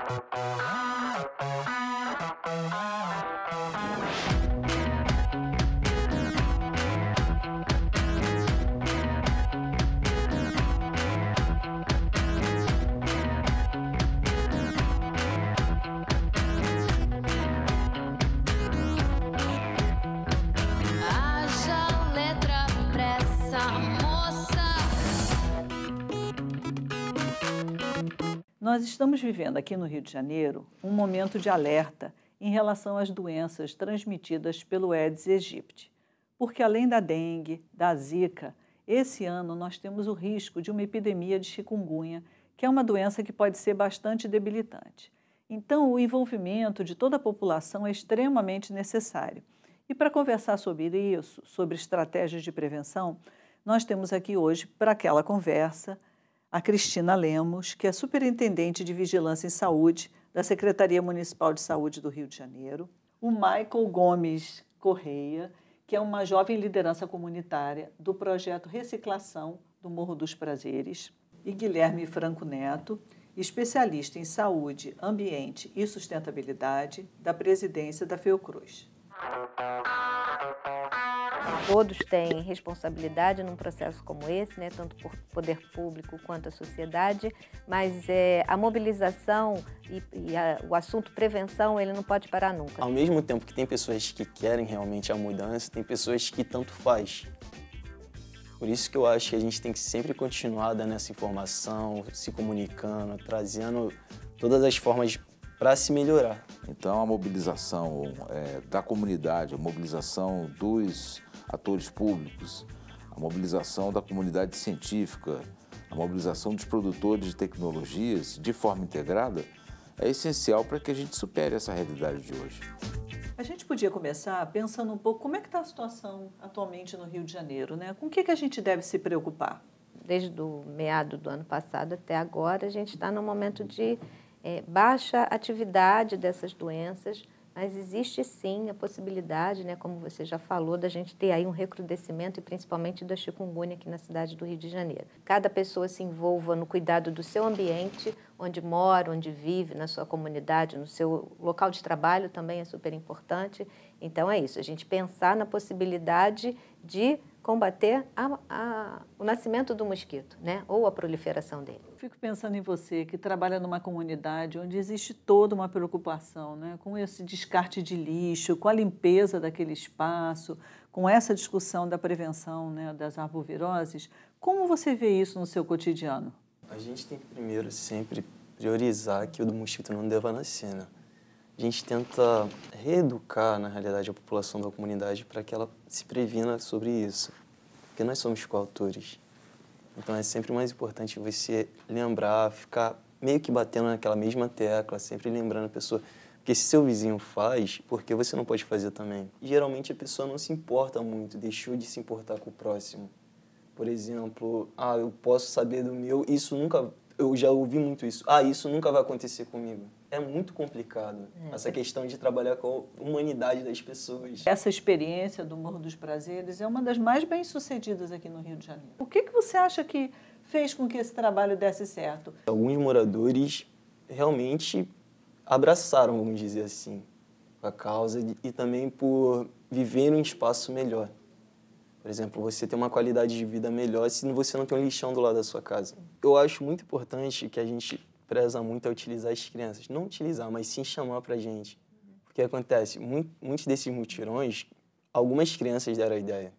Haja letra pra essa moça. Nós estamos vivendo aqui no Rio de Janeiro um momento de alerta em relação às doenças transmitidas pelo Aedes aegypti, porque além da dengue, da zika, esse ano nós temos o risco de uma epidemia de chikungunya, que é uma doença que pode ser bastante debilitante. Então, o envolvimento de toda a população é extremamente necessário. E para conversar sobre isso, sobre estratégias de prevenção, nós temos aqui hoje, para aquela conversa, a Cristina Lemos, que é superintendente de Vigilância em Saúde da Secretaria Municipal de Saúde do Rio de Janeiro, o Michael Gomes Correia, que é uma jovem liderança comunitária do projeto Reciclação do Morro dos Prazeres, e Guilherme Franco Neto, especialista em saúde, ambiente e sustentabilidade da presidência da Fiocruz. Todos têm responsabilidade num processo como esse, né, tanto por poder público quanto a sociedade, mas a mobilização o assunto prevenção, ele não pode parar nunca. Ao mesmo tempo que tem pessoas que querem realmente a mudança, tem pessoas que tanto faz. Por isso que eu acho que a gente tem que sempre continuar dando essa informação, se comunicando, trazendo todas as formas para se melhorar. Então, a mobilização da comunidade, a mobilização dos atores públicos, a mobilização da comunidade científica, a mobilização dos produtores de tecnologias de forma integrada é essencial para que a gente supere essa realidade de hoje. A gente podia começar pensando um pouco como é que está a situação atualmente no Rio de Janeiro, né? Com o que a gente deve se preocupar? Desde o meado do ano passado até agora, a gente está num momento de baixa atividade dessas doenças, mas existe sim a possibilidade, né, como você já falou, da gente ter aí um recrudescimento e principalmente da chikungunya aqui na cidade do Rio de Janeiro. Cada pessoa se envolva no cuidado do seu ambiente, onde mora, onde vive, na sua comunidade, no seu local de trabalho também é super importante. Então é isso, a gente pensar na possibilidade de combater o nascimento do mosquito, né? Ou a proliferação dele. Fico pensando em você, que trabalha numa comunidade onde existe toda uma preocupação, né? Com esse descarte de lixo, com a limpeza daquele espaço, com essa discussão da prevenção, né, das arboviroses. Como você vê isso no seu cotidiano? A gente tem que primeiro sempre priorizar que o do mosquito não deva nascer, né? A gente tenta reeducar, na realidade, a população da comunidade para que ela se previna sobre isso, porque nós somos coautores. Então é sempre mais importante você lembrar, ficar meio que batendo naquela mesma tecla, sempre lembrando a pessoa, porque se seu vizinho faz, por que você não pode fazer também? E, geralmente a pessoa não se importa muito, deixou de se importar com o próximo. Por exemplo, eu posso saber do meu, eu já ouvi muito isso, isso nunca vai acontecer comigo. É muito complicado, essa questão de trabalhar com a humanidade das pessoas. Essa experiência do Morro dos Prazeres é uma das mais bem-sucedidas aqui no Rio de Janeiro. O que você acha que fez com que esse trabalho desse certo? Alguns moradores realmente abraçaram, vamos dizer assim, a causa e também por viver um espaço melhor. Por exemplo, você ter uma qualidade de vida melhor se você não tem um lixão do lado da sua casa. Eu acho muito importante que a gente preza muito a utilizar as crianças. Não utilizar, mas sim chamar pra gente. Porque acontece, muitos desses mutirões, algumas crianças deram a ideia.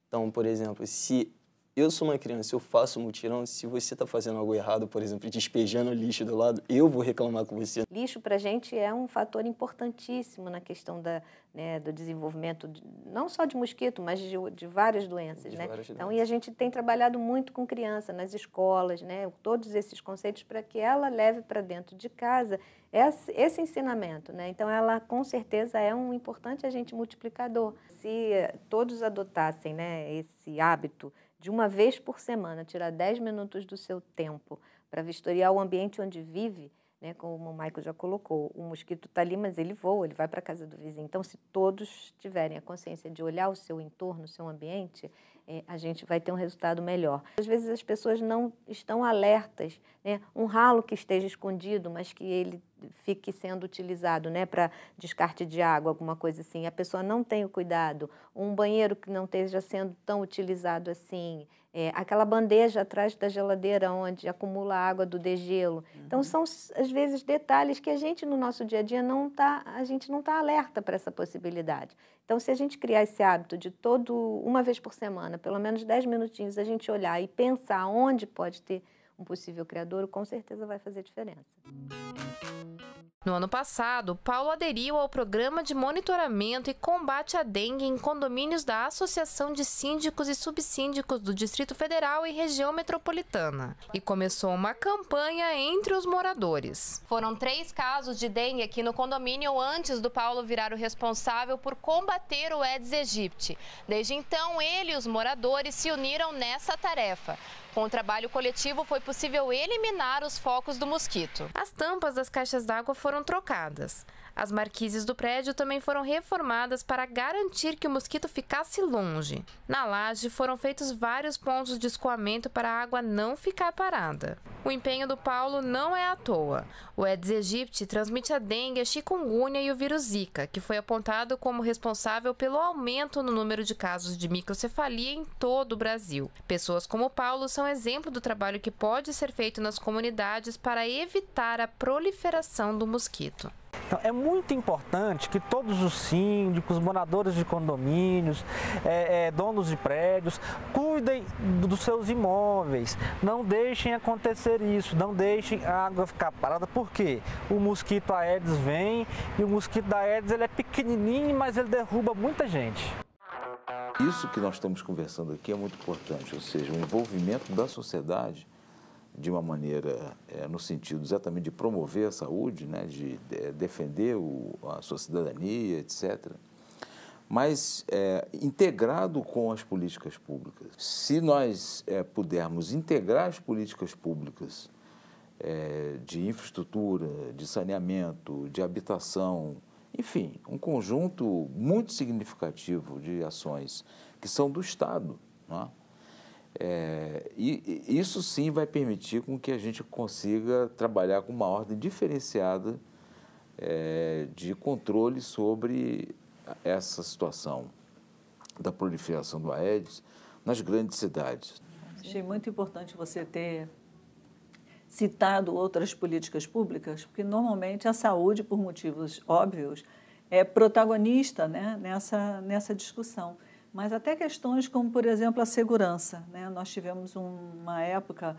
Então, por exemplo, se eu sou uma criança, eu faço um mutirão, se você está fazendo algo errado, por exemplo, despejando lixo do lado, eu vou reclamar com você. Lixo para a gente é um fator importantíssimo na questão do desenvolvimento, não só de mosquito, mas de várias doenças. Então, e a gente tem trabalhado muito com criança nas escolas, né? Todos esses conceitos para que ela leve para dentro de casa esse ensinamento, né? Então, ela com certeza é um importante agente multiplicador. Se todos adotassem, né, esse hábito de uma vez por semana, tirar 10 minutos do seu tempo para vistoriar o ambiente onde vive, né, como o Michael já colocou, o mosquito está ali, mas ele voa, ele vai para a casa do vizinho. Então, se todos tiverem a consciência de olhar o seu entorno, o seu ambiente, a gente vai ter um resultado melhor. Às vezes as pessoas não estão alertas, né? Um ralo que esteja escondido, mas que ele fique sendo utilizado, né, para descarte de água, alguma coisa assim, a pessoa não tem o cuidado, um banheiro que não esteja sendo tão utilizado assim, aquela bandeja atrás da geladeira onde acumula a água do degelo. Então são às vezes detalhes que a gente no nosso dia a dia a gente não está alerta para essa possibilidade. Então se a gente criar esse hábito de uma vez por semana, pelo menos 10 minutinhos, a gente olhar e pensar onde pode ter um possível criadouro, com certeza vai fazer diferença. No ano passado, Paulo aderiu ao programa de monitoramento e combate à dengue em condomínios da Associação de Síndicos e Subsíndicos do Distrito Federal e Região Metropolitana e começou uma campanha entre os moradores. Foram 3 casos de dengue aqui no condomínio antes do Paulo virar o responsável por combater o Aedes aegypti. Desde então, ele e os moradores se uniram nessa tarefa. Com o trabalho coletivo, foi possível eliminar os focos do mosquito. As tampas das caixas d'água foram trocadas. As marquises do prédio também foram reformadas para garantir que o mosquito ficasse longe. Na laje, foram feitos vários pontos de escoamento para a água não ficar parada. O empenho do Paulo não é à toa. O Aedes aegypti transmite a dengue, a chikungunya e o vírus Zika, que foi apontado como responsável pelo aumento no número de casos de microcefalia em todo o Brasil. Pessoas como o Paulo são exemplo do trabalho que pode ser feito nas comunidades para evitar a proliferação do mosquito. Então, é muito importante que todos os síndicos, moradores de condomínios, donos de prédios, cuidem dos seus imóveis. Não deixem acontecer isso, não deixem a água ficar parada, porque o mosquito Aedes vem e o mosquito da Aedes ele é pequenininho, mas ele derruba muita gente. Isso que nós estamos conversando aqui é muito importante, ou seja, o envolvimento da sociedade de uma maneira, no sentido exatamente de promover a saúde, né, de defender a sua cidadania, etc., mas integrado com as políticas públicas. Se nós pudermos integrar as políticas públicas de infraestrutura, de saneamento, de habitação, enfim, um conjunto muito significativo de ações que são do Estado, não é? E isso sim vai permitir com que a gente consiga trabalhar com uma ordem diferenciada de controle sobre essa situação da proliferação do Aedes nas grandes cidades. Achei muito importante você ter citado outras políticas públicas, porque normalmente a saúde, por motivos óbvios, é protagonista, né, nessa discussão. Mas até questões como, por exemplo, a segurança, né? Nós tivemos uma época,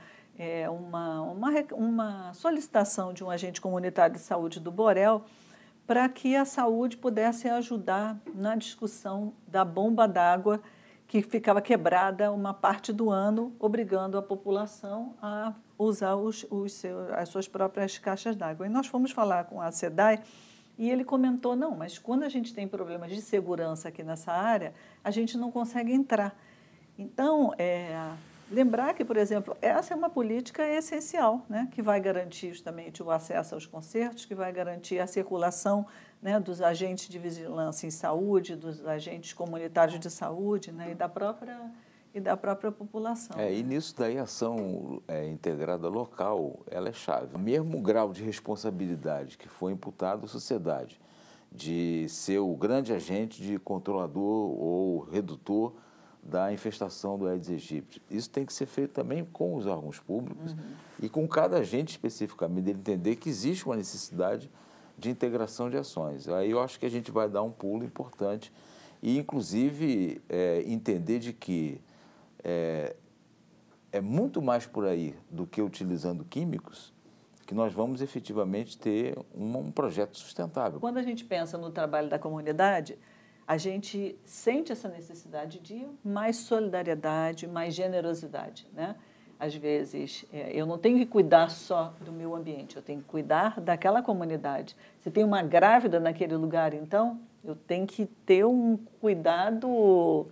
uma solicitação de um agente comunitário de saúde do Borel para que a saúde pudesse ajudar na discussão da bomba d'água que ficava quebrada uma parte do ano, obrigando a população a usar as suas próprias caixas d'água. E nós fomos falar com a SEDAI, e ele comentou, não, mas quando a gente tem problemas de segurança aqui nessa área, a gente não consegue entrar. Então, lembrar que, por exemplo, essa é uma política essencial, né, que vai garantir justamente o acesso aos concertos, que vai garantir a circulação, né, dos agentes de vigilância em saúde, dos agentes comunitários de saúde, né, e da própria população. E nisso daí a ação integrada local, ela é chave. O mesmo grau de responsabilidade que foi imputado à sociedade, de ser o grande agente de controlador ou redutor da infestação do Aedes aegypti. Isso tem que ser feito também com os órgãos públicos e com cada agente especificamente, dele entender que existe uma necessidade de integração de ações. Aí eu acho que a gente vai dar um pulo importante e, inclusive, entender de que é muito mais por aí do que utilizando químicos que nós vamos efetivamente ter um projeto sustentável. Quando a gente pensa no trabalho da comunidade, a gente sente essa necessidade de mais solidariedade, mais generosidade, né? Às vezes, eu não tenho que cuidar só do meu ambiente, eu tenho que cuidar daquela comunidade. Se tem uma grávida naquele lugar, então, eu tenho que ter um cuidado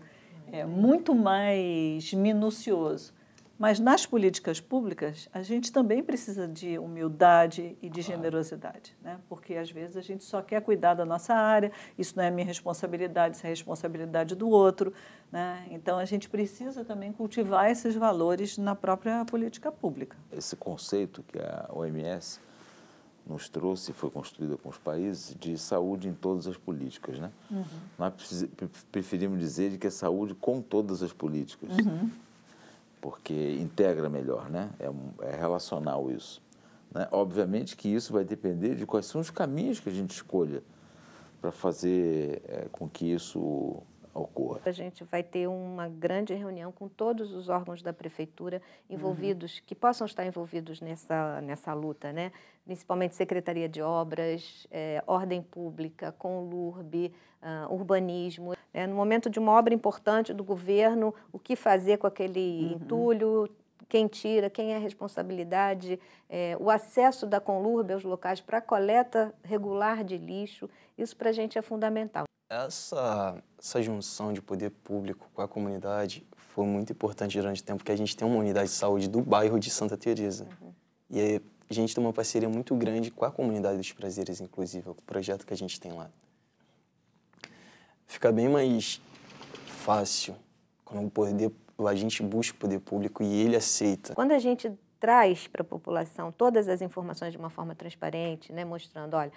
muito mais minucioso, Mas nas políticas públicas, a gente também precisa de humildade e de generosidade, né? Porque às vezes a gente só quer cuidar da nossa área, isso não é minha responsabilidade, isso é a responsabilidade do outro, né? Então a gente precisa também cultivar esses valores na própria política pública. Esse conceito que a OMS nos trouxe, foi construída com os países, de saúde em todas as políticas, né? Nós preferimos dizer de que é saúde com todas as políticas. Porque integra melhor, né? É relacional isso, né? Obviamente que isso vai depender de quais são os caminhos que a gente escolha para fazer com que isso ocorra. A gente vai ter uma grande reunião com todos os órgãos da prefeitura envolvidos, que possam estar envolvidos nessa luta, né? Principalmente Secretaria de Obras, Ordem Pública, Conlurb, Urbanismo. No momento de uma obra importante do governo, o que fazer com aquele entulho, quem tira, quem é a responsabilidade, o acesso da Conlurb aos locais para coleta regular de lixo, isso para a gente é fundamental. Essa junção de poder público com a comunidade foi muito importante durante o tempo, porque a gente tem uma unidade de saúde do bairro de Santa Teresa. E aí, a gente tem uma parceria muito grande com a comunidade dos Prazeres, inclusive, o projeto que a gente tem lá. Fica bem mais fácil quando a gente busca o poder público e ele aceita. Quando a gente traz para a população todas as informações de uma forma transparente, né, mostrando, olha,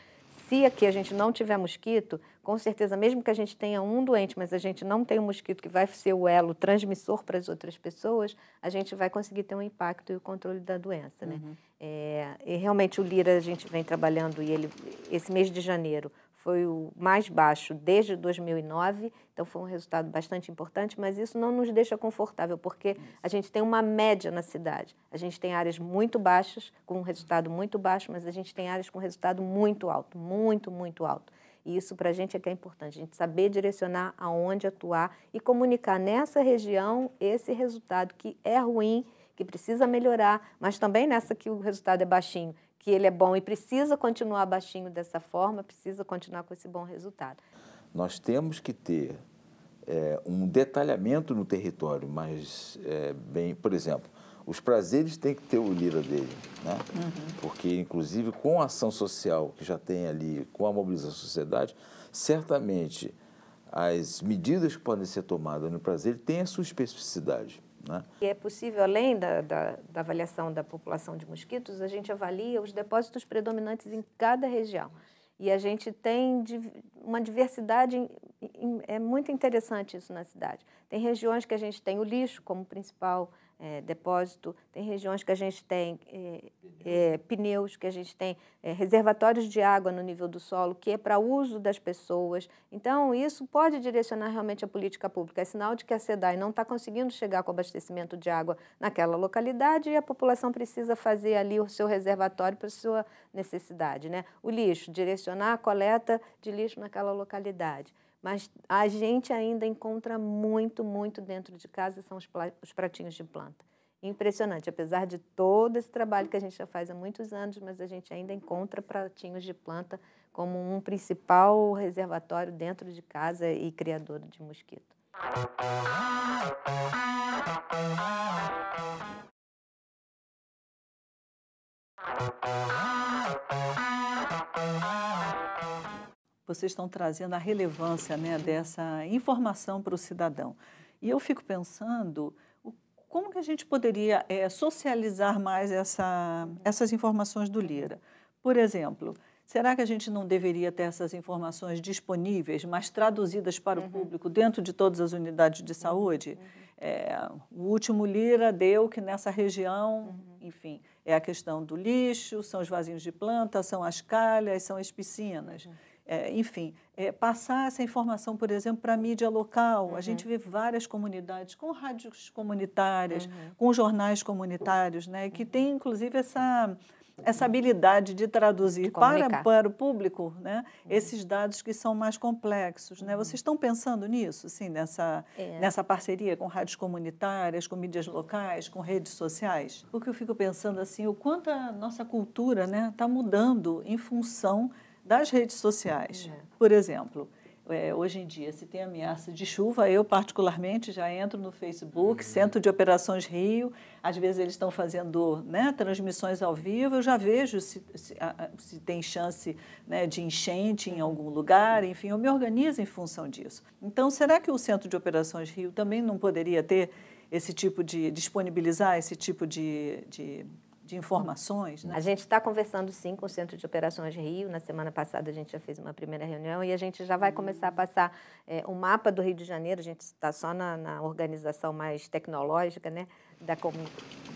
se aqui a gente não tiver mosquito, com certeza, mesmo que a gente tenha um doente, mas a gente não tem um mosquito que vai ser o elo transmissor para as outras pessoas, a gente vai conseguir ter um impacto e o controle da doença, né? E realmente o Lira a gente vem trabalhando, e esse mês de janeiro foi o mais baixo desde 2009, então foi um resultado bastante importante, mas isso não nos deixa confortável, porque a gente tem uma média na cidade. A gente tem áreas muito baixas, com um resultado muito baixo, mas a gente tem áreas com resultado muito alto, muito, muito alto. E isso para a gente é que é importante, a gente saber direcionar aonde atuar e comunicar nessa região esse resultado que é ruim, que precisa melhorar, mas também nessa que o resultado é baixinho, que ele é bom e precisa continuar baixinho dessa forma, precisa continuar com esse bom resultado. Nós temos que ter um detalhamento no território, mas bem, por exemplo, os Prazeres têm que ter o Lira dele, né? Porque, inclusive, com a ação social que já tem ali, com a mobilização da sociedade, certamente as medidas que podem ser tomadas no Prazer têm a sua especificidade. Né? E é possível, além da avaliação da população de mosquitos, a gente avalia os depósitos predominantes em cada região. E a gente tem uma diversidade, é muito interessante isso na cidade. Tem regiões que a gente tem o lixo como principal depósito, tem regiões que a gente tem pneus, que a gente tem reservatórios de água no nível do solo, que é para uso das pessoas. Então, isso pode direcionar realmente a política pública. É sinal de que a SEDAI não está conseguindo chegar com abastecimento de água naquela localidade e a população precisa fazer ali o seu reservatório para a sua necessidade, né? O lixo, direcionar a coleta de lixo naquela localidade. Mas a gente ainda encontra muito, muito dentro de casa, são os pratinhos de planta. Impressionante, apesar de todo esse trabalho que a gente já faz há muitos anos, mas a gente ainda encontra pratinhos de planta como um principal reservatório dentro de casa e criador de mosquito. Vocês estão trazendo a relevância, né, dessa informação para o cidadão. E eu fico pensando, como que a gente poderia socializar mais essas informações do Lira? Por exemplo, será que a gente não deveria ter essas informações disponíveis, mas traduzidas para o público dentro de todas as unidades de saúde? O último Lira deu que nessa região, enfim, é a questão do lixo, são os vasinhos de planta, são as calhas, são as piscinas. Enfim, passar essa informação, por exemplo, para a mídia local. A gente vê várias comunidades com rádios comunitárias, com jornais comunitários, né, que tem, inclusive, essa habilidade de traduzir para o público, né, esses dados que são mais complexos. Né? Vocês estão pensando nisso, assim, nessa parceria com rádios comunitárias, com mídias locais, com redes sociais? Porque eu fico pensando assim, o quanto a nossa cultura está mudando em função das redes sociais. Por exemplo, hoje em dia, se tem ameaça de chuva, eu particularmente já entro no Facebook, Centro de Operações Rio, às vezes eles estão fazendo, né, transmissões ao vivo, eu já vejo se tem chance, né, de enchente em algum lugar, enfim, eu me organizo em função disso. Então, será que o Centro de Operações Rio também não poderia ter esse tipo de, disponibilizar esse tipo de informações, né? A gente está conversando, sim, com o Centro de Operações Rio. Na semana passada, a gente já fez uma primeira reunião e a gente já vai começar a passar um mapa do Rio de Janeiro. A gente está só na organização mais tecnológica, né,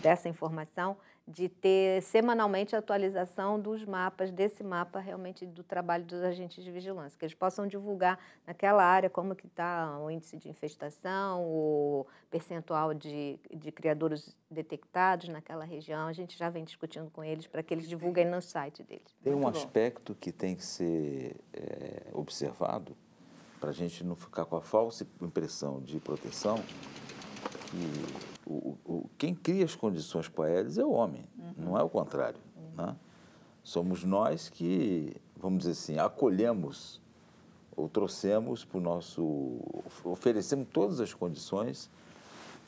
dessa informação, de ter semanalmente a atualização dos mapas, desse mapa realmente do trabalho dos agentes de vigilância, que eles possam divulgar naquela área como que está o índice de infestação, o percentual de criadouros detectados naquela região. A gente já vem discutindo com eles para que eles divulguem no site deles. Tem um aspecto que tem que ser observado para a gente não ficar com a falsa impressão de proteção que quem cria as condições para eles é o homem, não é o contrário. Né? Somos nós que, vamos dizer assim, acolhemos ou trouxemos para o nosso... oferecemos todas as condições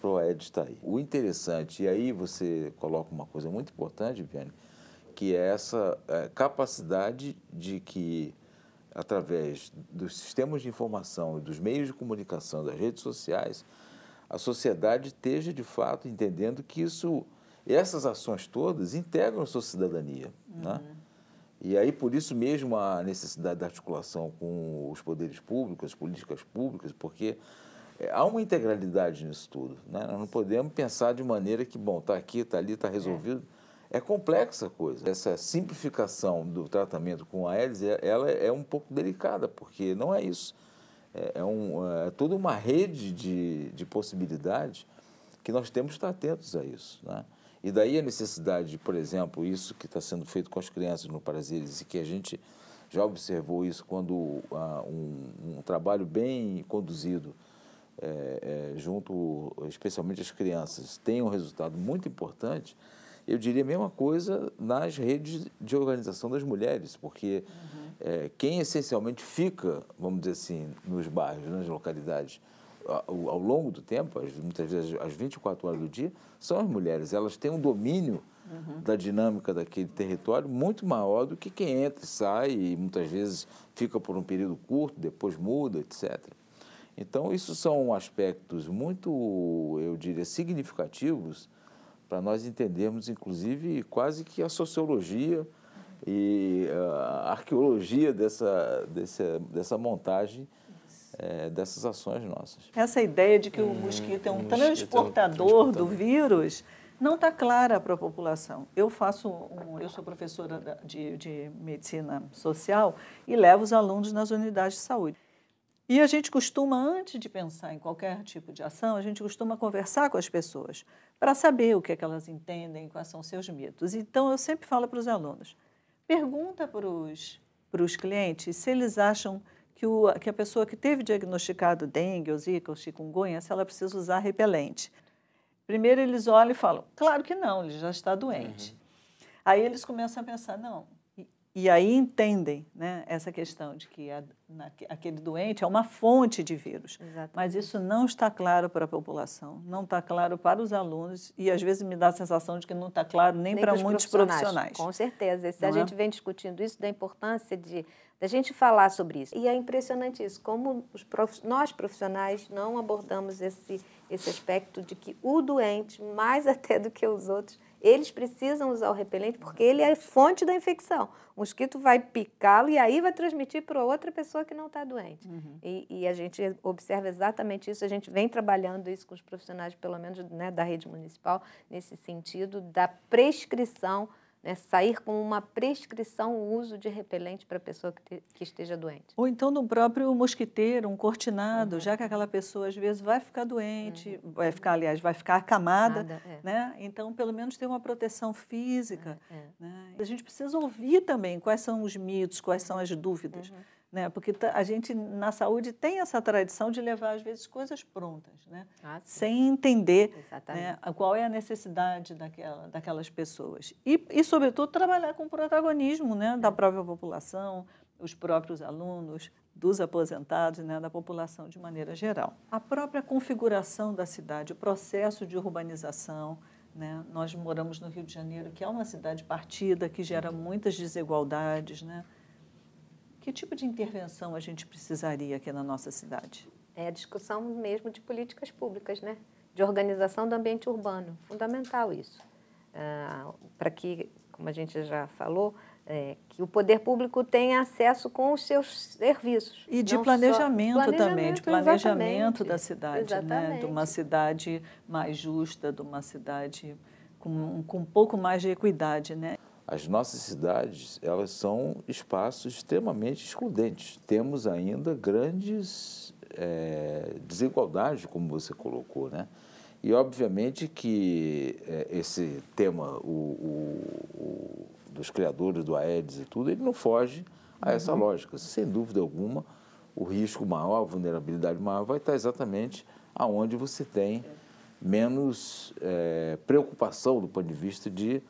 para o Aedes estar aí. O interessante, e aí você coloca uma coisa muito importante, Viviane, que é essa capacidade de que, através dos sistemas de informação e dos meios de comunicação, das redes sociais, a sociedade esteja, de fato, entendendo que essas ações todas integram a sua cidadania. Né? E aí, por isso mesmo, a necessidade da articulação com os poderes públicos, as políticas públicas, porque há uma integralidade nisso tudo. Né? Nós não podemos pensar de maneira que, bom, está aqui, está ali, está resolvido. É complexa a coisa. Essa simplificação do tratamento com a Aedes, ela é um pouco delicada, porque não é isso. É toda uma rede de possibilidades que nós temos que estar atentos a isso. Né? E daí a necessidade de, por exemplo, isso que está sendo feito com as crianças no Prazeres, e que a gente já observou isso quando um trabalho bem conduzido, junto especialmente às crianças, tem um resultado muito importante. Eu diria a mesma coisa nas redes de organização das mulheres, porque quem essencialmente fica, vamos dizer assim, nos bairros, nas localidades, ao longo do tempo, muitas vezes às 24 horas do dia, são as mulheres. Elas têm um domínio da dinâmica daquele território muito maior do que quem entra e sai e muitas vezes fica por um período curto, depois muda, etc. Então, isso são aspectos muito, eu diria, significativos para nós entendermos, inclusive, quase que a sociologia e a arqueologia dessa montagem, dessas ações nossas. Essa ideia de que o mosquito é um transportador do vírus não está clara para a população. Eu sou professora de medicina social e levo os alunos nas unidades de saúde. E a gente costuma, antes de pensar em qualquer tipo de ação, a gente costuma conversar com as pessoas para saber o que é que elas entendem, quais são os seus medos. Então, eu sempre falo para os alunos, pergunta para os clientes se eles acham que a pessoa que teve diagnosticado dengue, ou zika, ou chikungunya, se ela precisa usar repelente. Primeiro eles olham e falam, claro que não, ele já está doente. Aí eles começam a pensar, não. E aí entendem, né, essa questão de que aquele doente é uma fonte de vírus. Exatamente. Mas isso não está claro para a população, não está claro para os alunos e às vezes me dá a sensação de que não está claro nem para muitos profissionais. Com certeza. A gente vem discutindo isso, da importância da gente falar sobre isso. E é impressionante isso, como nós profissionais não abordamos esse aspecto de que o doente, mais até do que os outros, eles precisam usar o repelente porque ele é fonte da infecção. O mosquito vai picá-lo e aí vai transmitir para outra pessoa que não está doente. E a gente observa exatamente isso, a gente vem trabalhando isso com os profissionais, pelo menos, né, da rede municipal, nesse sentido da prescrição, né, sair com uma prescrição o uso de repelente para a pessoa que esteja doente. Ou então no próprio mosquiteiro, um cortinado, já que aquela pessoa às vezes vai ficar doente, vai ficar acamada, né? Então pelo menos ter uma proteção física. Né? A gente precisa ouvir também quais são os mitos, quais são as dúvidas. Né? Porque a gente, na saúde, tem essa tradição de levar, às vezes, coisas prontas, né? Sem entender, né, qual é a necessidade daquelas pessoas. E, sobretudo, trabalhar com o protagonismo, né, da própria população, os próprios alunos, dos aposentados, né, da população de maneira geral. A própria configuração da cidade, o processo de urbanização, né? Nós moramos no Rio de Janeiro, que é uma cidade partida, que gera muitas desigualdades, né? Que tipo de intervenção a gente precisaria aqui na nossa cidade? É a discussão mesmo de políticas públicas, né? De organização do ambiente urbano. Fundamental isso. Para que, como a gente já falou, que o poder público tenha acesso com os seus serviços. E de planejamento também, de planejamento da cidade, né? De uma cidade mais justa, de uma cidade com um pouco mais de equidade, né? As nossas cidades, elas são espaços extremamente excludentes. Temos ainda grandes desigualdades, como você colocou, né? E, obviamente, que esse tema dos criadores do Aedes e tudo, ele não foge a essa lógica. Sem dúvida alguma, o risco maior, a vulnerabilidade maior vai estar exatamente aonde você tem menos preocupação do ponto de vista de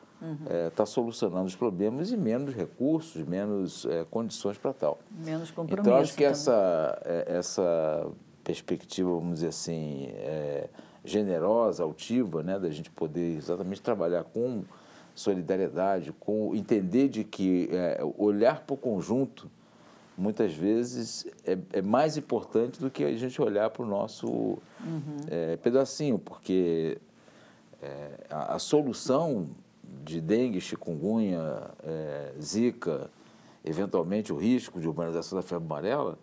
estar solucionando os problemas e menos recursos, menos condições para tal. Menos compromisso. Então, acho que essa perspectiva, vamos dizer assim, generosa, altiva, né, da gente poder exatamente trabalhar com solidariedade, com entender de que olhar para o conjunto, muitas vezes, é mais importante do que a gente olhar para o nosso pedacinho, porque a solução de dengue, chikungunya, zika, eventualmente o risco de urbanização da febre amarela,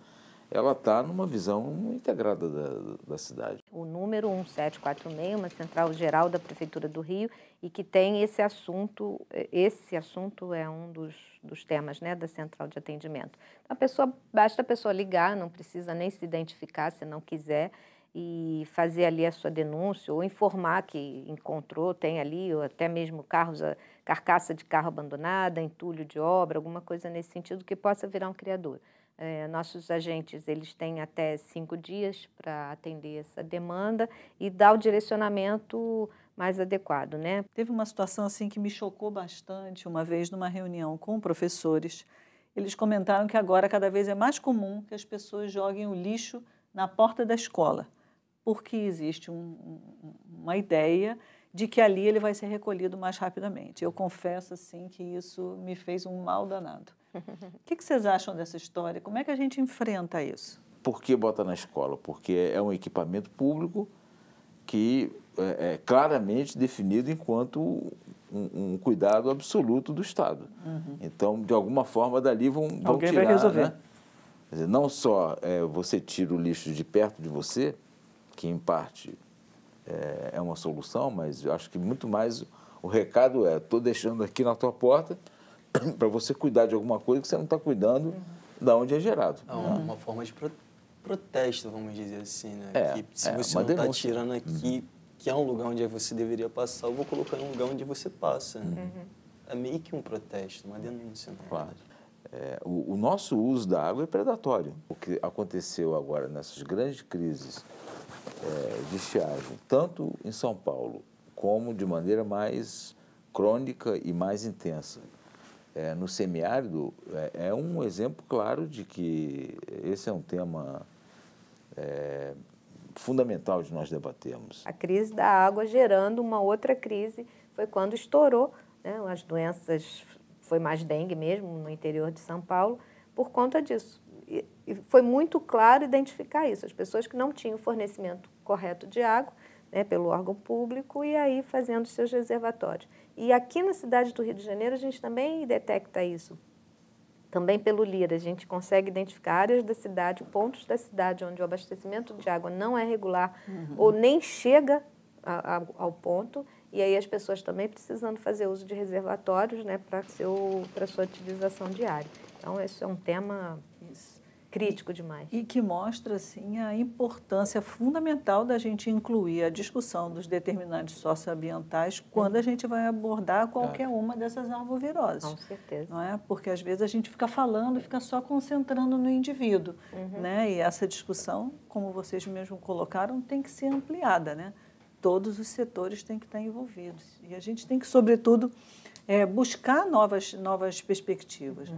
ela está numa visão integrada da cidade. O número 1746, uma central geral da Prefeitura do Rio, e que tem esse assunto é um dos temas, né, da central de atendimento. Basta a pessoa ligar, não precisa nem se identificar se não quiser, e fazer ali a sua denúncia, ou informar que encontrou, tem ali, ou até mesmo carcaça de carro abandonada, entulho de obra, alguma coisa nesse sentido que possa virar um criador. Nossos agentes, eles têm até 5 dias para atender essa demanda e dar o direcionamento mais adequado, né? Teve uma situação assim que me chocou bastante uma vez numa reunião com professores. Eles comentaram que agora cada vez é mais comum que as pessoas joguem o lixo na porta da escola, porque existe uma ideia de que ali ele vai ser recolhido mais rapidamente. Eu confesso assim que isso me fez um mal danado. O que vocês acham dessa história? Como é que a gente enfrenta isso? Por que bota na escola? Porque é um equipamento público que é claramente definido enquanto um cuidado absoluto do Estado. Então, de alguma forma, dali vão Alguém tirar, vai resolver. Né? Quer dizer, não só você tira o lixo de perto de você, que em parte é uma solução, mas eu acho que muito mais o recado estou deixando aqui na tua porta para você cuidar de alguma coisa que você não está cuidando da onde é gerado. É uma forma de protesto, vamos dizer assim, né? Que se você não está tirando aqui, que é um lugar onde você deveria passar, eu vou colocar em um lugar onde você passa. É meio que um protesto, uma denúncia. Claro. O nosso uso da água é predatório. O que aconteceu agora nessas grandes crises de estiagem, tanto em São Paulo, como de maneira mais crônica e mais intensa, no semiárido, é um exemplo claro de que esse é um tema fundamental de nós debatermos. A crise da água gerando uma outra crise foi quando estourou, né, as doenças, foi mais dengue mesmo no interior de São Paulo, por conta disso. E foi muito claro identificar isso, as pessoas que não tinham fornecimento correto de água, né, pelo órgão público, e aí fazendo seus reservatórios. E aqui na cidade do Rio de Janeiro a gente também detecta isso. Também pelo LIRA, a gente consegue identificar áreas da cidade, pontos da cidade onde o abastecimento de água não é regular ou nem chega ao ponto, e aí as pessoas também precisando fazer uso de reservatórios, né, para sua utilização diária. Então, esse é um tema crítico demais. E que mostra, assim, a importância fundamental da gente incluir a discussão dos determinantes socioambientais quando a gente vai abordar qualquer uma dessas arboviroses. Com certeza. Não é? Porque, às vezes, a gente fica falando, fica só concentrando no indivíduo. Né? E essa discussão, como vocês mesmos colocaram, tem que ser ampliada, né? Todos os setores têm que estar envolvidos. E a gente tem que, sobretudo, buscar novas perspectivas.